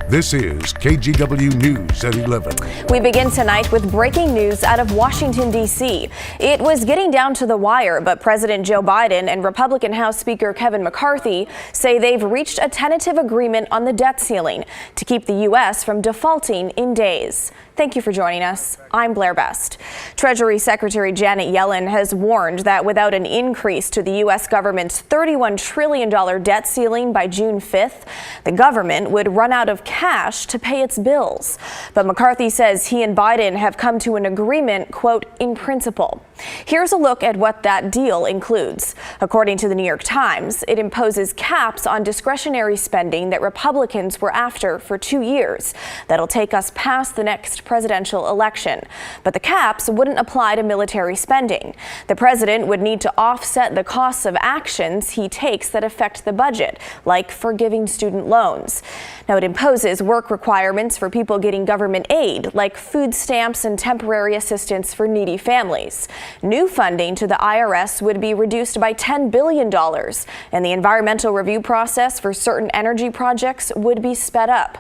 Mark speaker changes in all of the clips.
Speaker 1: This is KGW News at 11.
Speaker 2: We begin tonight with breaking news out of Washington, D.C. It was getting down to the wire, but President Joe Biden and Republican House Speaker Kevin McCarthy say they've reached a tentative agreement on the debt ceiling to keep the U.S. from defaulting in days. Thank you for joining us. I'm Blair Best. Treasury Secretary Janet Yellen has warned that without an increase to the U.S. government's $31 trillion debt ceiling by June 5th, the government would run out of cash to pay its bills. But McCarthy says he and Biden have come to an agreement, quote, in principle. Here's a look at what that deal includes. According to the New York Times, it imposes caps on discretionary spending that Republicans were after for 2 years. That'll take us past the next presidential election. But the caps wouldn't apply to military spending. The president would need to offset the costs of actions he takes that affect the budget, like forgiving student loans. Now, it imposes work requirements for people getting government aid, like food stamps and temporary assistance for needy families. New funding to the IRS would be reduced by $10 billion, and the environmental review process for certain energy projects would be sped up.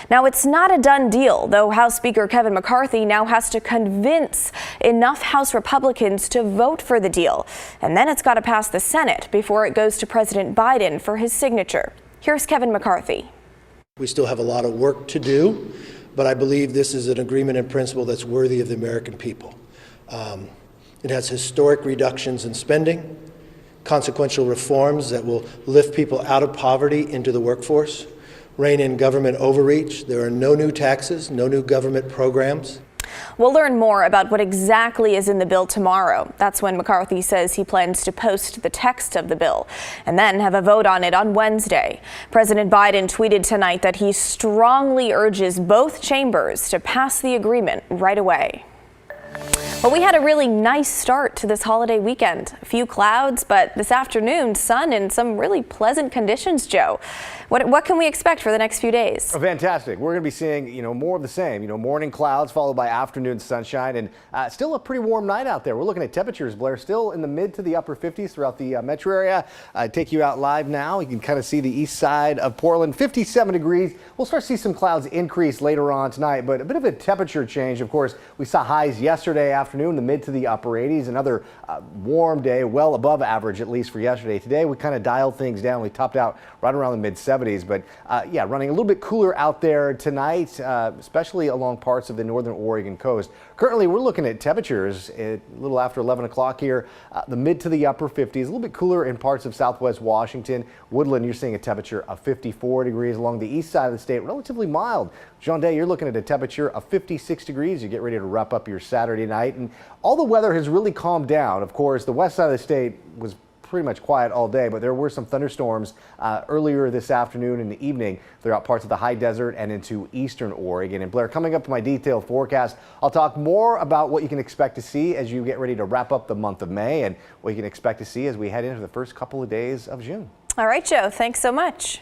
Speaker 2: Now, it's not a done deal, though House Speaker Kevin McCarthy now has to convince enough House Republicans to vote for the deal, and then it's got to pass the Senate before it goes to President Biden for his signature. Here's Kevin McCarthy.
Speaker 3: We still have a lot of work to do, but I believe this is an agreement in principle that's worthy of the American people. It has historic reductions in spending, consequential reforms that will lift people out of poverty into the workforce, rein in government overreach. There are no new taxes, no new government programs.
Speaker 2: We'll learn more about what exactly is in the bill tomorrow. That's when McCarthy says he plans to post the text of the bill and then have a vote on it on Wednesday. President Biden tweeted tonight that he strongly urges both chambers to pass the agreement right away. Well, we had a really nice start to this holiday weekend. A few clouds, but this afternoon, sun and some really pleasant conditions, Joe. What can we expect for the next few days?
Speaker 4: Oh, fantastic. We're going to be seeing, more of the same. Morning clouds followed by afternoon sunshine, and still a pretty warm night out there. We're looking at temperatures, Blair, still in the mid to the upper 50s throughout the metro area. Take you out live now. You can kind of see the east side of Portland, 57 degrees. We'll start to see some clouds increase later on tonight, but a bit of a temperature change. Of course, we saw highs yesterday afternoon, the mid to the upper 80s. Another warm day, well above average, at least for yesterday. Today, we kind of dialed things down. We topped out right around the mid 70s, but running a little bit cooler out there tonight, especially along parts of the northern Oregon coast. Currently, we're looking at temperatures a little after 11 o'clock here, the mid to the upper 50s, a little bit cooler in parts of southwest Washington. Woodland, you're seeing a temperature of 54 degrees along the east side of the state, relatively mild. John Day, you're looking at a temperature of 56 degrees. You get ready to wrap up your Saturday night, and all the weather has really calmed down. Of course, the west side of the state was pretty much quiet all day, but there were some thunderstorms earlier this afternoon and the evening throughout parts of the high desert and into eastern Oregon. And Blair, coming up to my detailed forecast, I'll talk more about what you can expect to see as you get ready to wrap up the month of May and what you can expect to see as we head into the first couple of days of June.
Speaker 2: All right, Joe, thanks so much.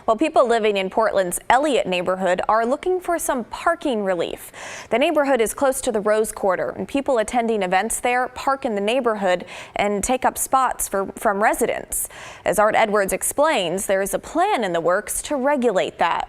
Speaker 2: Well, people living in Portland's Elliott neighborhood are looking for some parking relief. The neighborhood is close to the Rose Quarter, and people attending events there park in the neighborhood and take up spots from residents. As Art Edwards explains, there is a plan in the works to regulate that.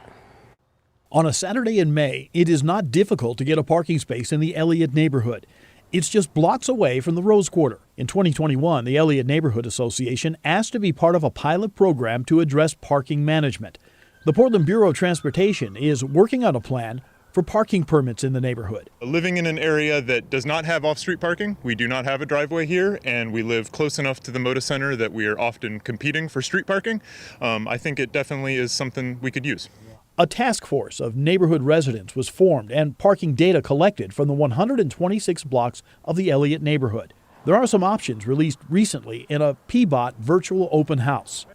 Speaker 5: On a Saturday in May, it is not difficult to get a parking space in the Elliott neighborhood. It's just blocks away from the Rose Quarter. In 2021, the Elliott Neighborhood Association asked to be part of a pilot program to address parking management. The Portland Bureau of Transportation is working on a plan for parking permits in the neighborhood.
Speaker 6: Living in an area that does not have off-street parking, we do not have a driveway here, and we live close enough to the Moda Center that we are often competing for street parking. I think it definitely is something we could use.
Speaker 5: A task force of neighborhood residents was formed and parking data collected from the 126 blocks of the Elliott neighborhood. There are some options released recently in a PBOT virtual open house.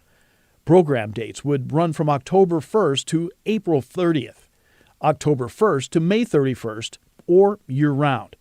Speaker 5: Program dates would run from October 1st to April 30th, October 1st to May 31st, or year-round.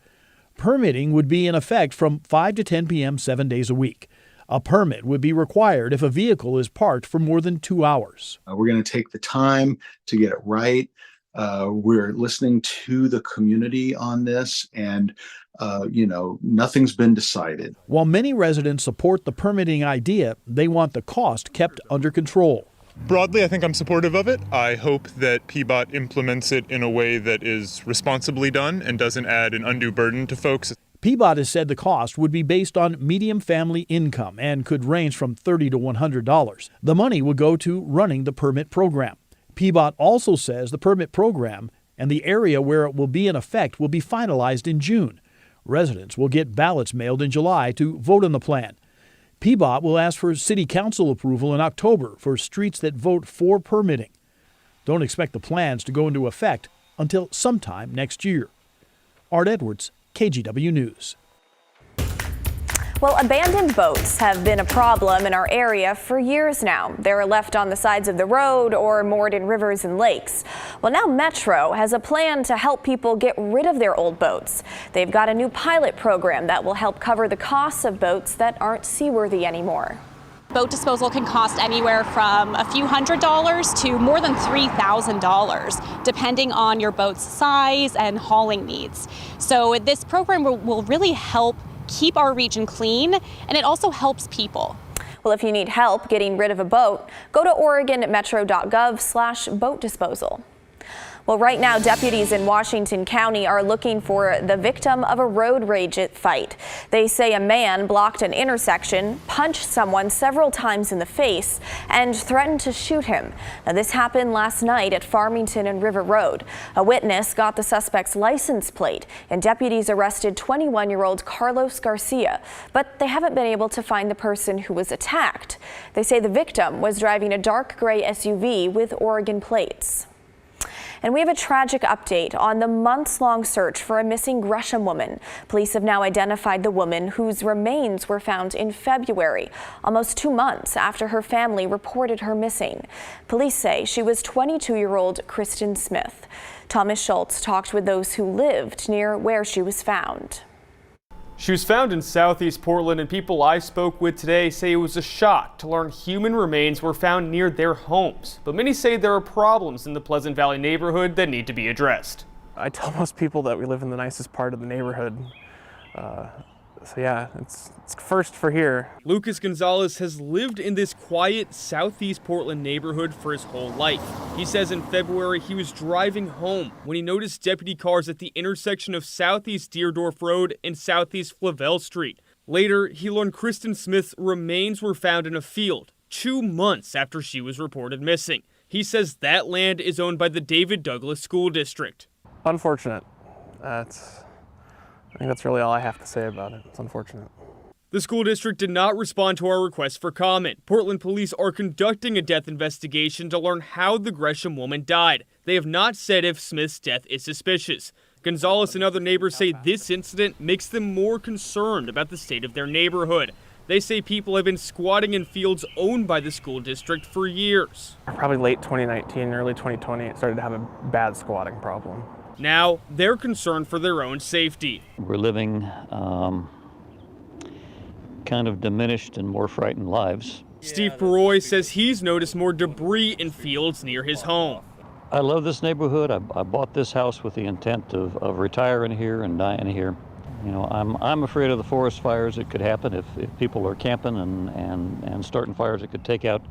Speaker 5: Permitting would be in effect from 5 to 10 p.m. 7 days a week. A permit would be required if a vehicle is parked for more than 2 hours.
Speaker 7: We're going to take the time to get it right. We're listening to the community on this, and nothing's been decided.
Speaker 5: While many residents support the permitting idea, they want the cost kept under control.
Speaker 6: Broadly, I think I'm supportive of it. I hope that PBOT implements it in a way that is responsibly done and doesn't add an undue burden to folks.
Speaker 5: PBOT has said the cost would be based on median family income and could range from $30 to $100. The money would go to running the permit program. PBOT also says the permit program and the area where it will be in effect will be finalized in June. Residents will get ballots mailed in July to vote on the plan. PBOT will ask for City Council approval in October for streets that vote for permitting. Don't expect the plans to go into effect until sometime next year. Art Edwards, KGW News.
Speaker 2: Well, abandoned boats have been a problem in our area for years now. They're left on the sides of the road or moored in rivers and lakes. Well, now Metro has a plan to help people get rid of their old boats. They've got a new pilot program that will help cover the costs of boats that aren't seaworthy anymore.
Speaker 8: Boat disposal can cost anywhere from a few $100s to more than $3,000, depending on your boat's size and hauling needs. So this program will really help keep our region clean, and it also helps people.
Speaker 2: Well, if you need help getting rid of a boat, go to oregonmetro.gov/boat disposal. Well, right now, deputies in Washington County are looking for the victim of a road rage fight. They say a man blocked an intersection, punched someone several times in the face, and threatened to shoot him. Now, this happened last night at Farmington and River Road. A witness got the suspect's license plate, and deputies arrested 21-year-old Carlos Garcia, but they haven't been able to find the person who was attacked. They say the victim was driving a dark gray SUV with Oregon plates. And we have a tragic update on the months-long search for a missing Gresham woman. Police have now identified the woman whose remains were found in February, almost 2 months after her family reported her missing. Police say she was 22-year-old Kristen Smith. Thomas Schultz talked with those who lived near where she was found.
Speaker 9: She was found in southeast Portland, and people I spoke with today say it was a shock to learn human remains were found near their homes. But many say there are problems in the Pleasant Valley neighborhood that need to be addressed.
Speaker 10: I tell most people that we live in the nicest part of the neighborhood. So yeah, it's first for here.
Speaker 9: Lucas Gonzalez has lived in this quiet southeast Portland neighborhood for his whole life. He says in February he was driving home when he noticed deputy cars at the intersection of southeast Deerdorf Road and southeast Flavel Street. Later, he learned Kristen Smith's remains were found in a field 2 months after she was reported missing. He says that land is owned by the David Douglas School District.
Speaker 10: Unfortunate. I think that's really all I have to say about it. It's unfortunate.
Speaker 9: The school district did not respond to our request for comment. Portland police are conducting a death investigation to learn how the Gresham woman died. They have not said if Smith's death is suspicious. Gonzalez and other neighbors say this incident makes them more concerned about the state of their neighborhood. They say people have been squatting in fields owned by the school district for years.
Speaker 10: Probably late 2019, early 2020, it started to have a bad squatting problem.
Speaker 9: Now, they're concerned for their own safety.
Speaker 11: We're living kind of diminished and more frightened lives.
Speaker 9: Steve Peroy says he's noticed more debris in fields near his home.
Speaker 11: I love this neighborhood. I bought this house with the intent of retiring here and dying here. You know, I'm afraid of the forest fires that could happen if people are camping and starting fires that could take out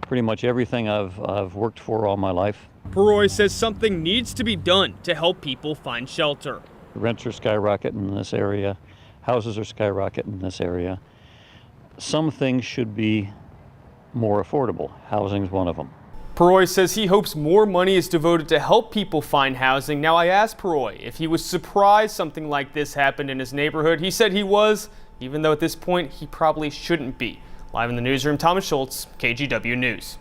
Speaker 11: pretty much everything I've worked for all my life.
Speaker 9: Peroy says something needs to be done to help people find shelter.
Speaker 11: Rents are skyrocketing in this area. Houses are skyrocketing in this area. Some things should be more affordable. Housing's one of them.
Speaker 9: Peroy says he hopes more money is devoted to help people find housing. Now, I asked Peroy if he was surprised something like this happened in his neighborhood. He said he was, even though at this point he probably shouldn't be. Live in the newsroom, Thomas Schultz, KGW News.